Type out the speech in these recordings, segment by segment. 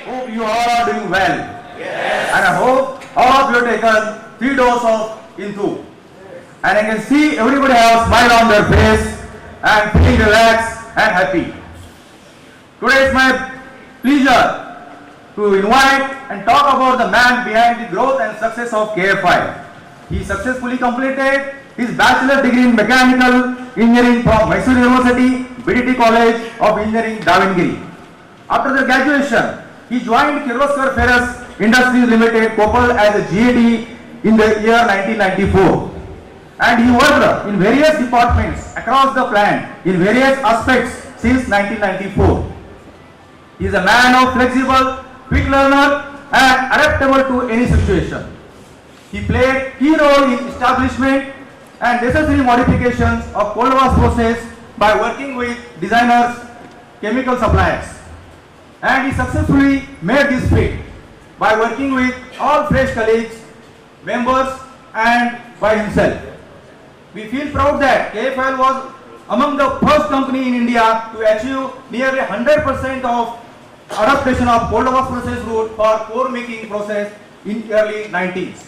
Hope you all are doing well. Yes. And I hope all of you have taken 3 doses of Intu. And I can see everybody has a smile on their face and feeling relaxed and happy. Today is my pleasure to invite and talk about the man behind the growth and success of KFIL. He successfully completed his bachelor degree in mechanical engineering from Mysore University, BDT College of Engineering, Davangere. After the graduation, he joined Kirloskar Ferrous Industries Limited, Koppal as a GAD in the year 1994. And he worked in various departments across the plant in various aspects since 1994. He is a man of flexible, quick learner and adaptable to any situation. He played key role in establishment and necessary modifications of cold wash process by working with designers, chemical suppliers. And he successfully made this feat by working with all fresh colleagues, members and by himself. We feel proud that KFIL was among the first company in India to achieve nearly 100% of adaptation of cold wash process route for core making process in early 90s.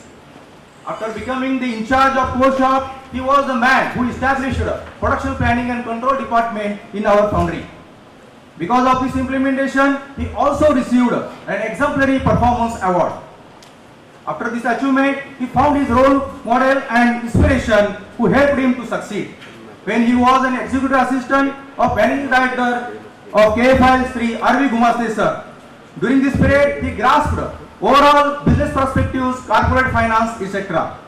After becoming the in charge of core shop, he was the man who established production planning and control department in our foundry. Because of this implementation, he also received an exemplary performance award. After this achievement, he found his role model and inspiration who helped him to succeed. When he was an executive assistant of managing director of KFIL Sri R.V. Gumaste sir. During this period, he grasped overall business perspectives, corporate finance, etc.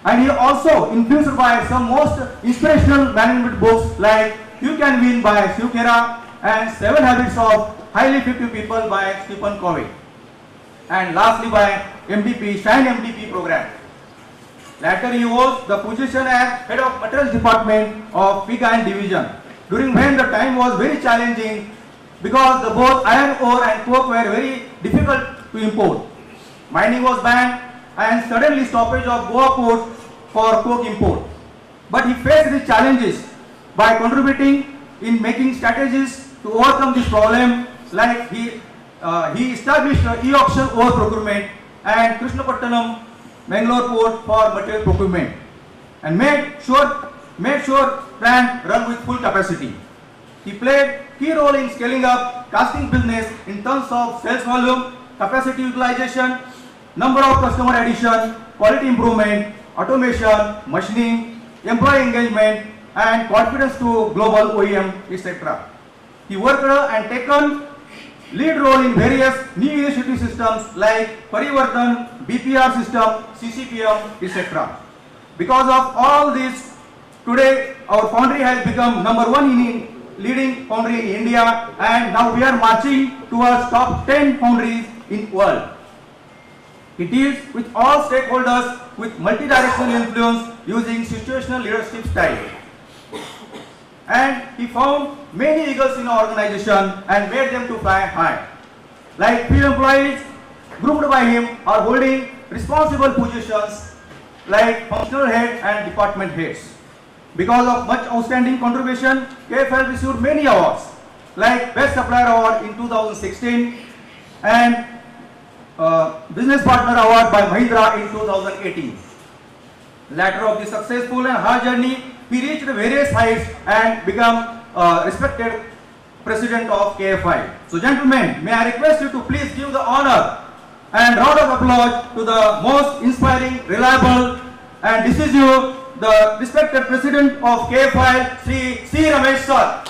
And he also influenced by some most inspirational management books like You Can Win by Shiv Khera and 7 Habits of Highly Effective People by Stephen Covey. And lastly by MDP, Shine MDP program. Later he was the position as head of materials department of pig iron division, during when the time was very challenging because the both iron ore and coke were very difficult to import. Mining was banned and suddenly stoppage of Goa port for coke import. But he faced the challenges by contributing in making strategies to overcome this problem, like he established e-auction ore procurement and Krishnapatnam, Mangalore port for material procurement and made sure plant run with full capacity. He played key role in scaling up casting business in terms of sales volume, capacity utilization, number of customer addition, quality improvement, automation, machining, employee engagement and confidence to global OEM, etc. He worked and taken lead role in various new initiative systems like Parivartan, BPR system, CCPM, etc. Because of all this, today our foundry has become number 1 in leading foundry in India, and now we are marching towards top 10 foundries in world. He deals with all stakeholders with multi-directional influence using situational leadership style. And he found many eagles in our organization and made them to fly high. Like field employees grouped by him are holding responsible positions like functional head and department heads. Because of much outstanding contribution, KFIL received many awards like Best Supplier Award in 2016 and Business Partner Award by Mahindra in 2018. Later of the successful and hard journey, he reached various heights and become respected president of KFIL. So gentlemen, may I request you to please give the honor and round of applause to the most inspiring, reliable and decisive, the respected president of KFIL, Sri C. Ramesh sir.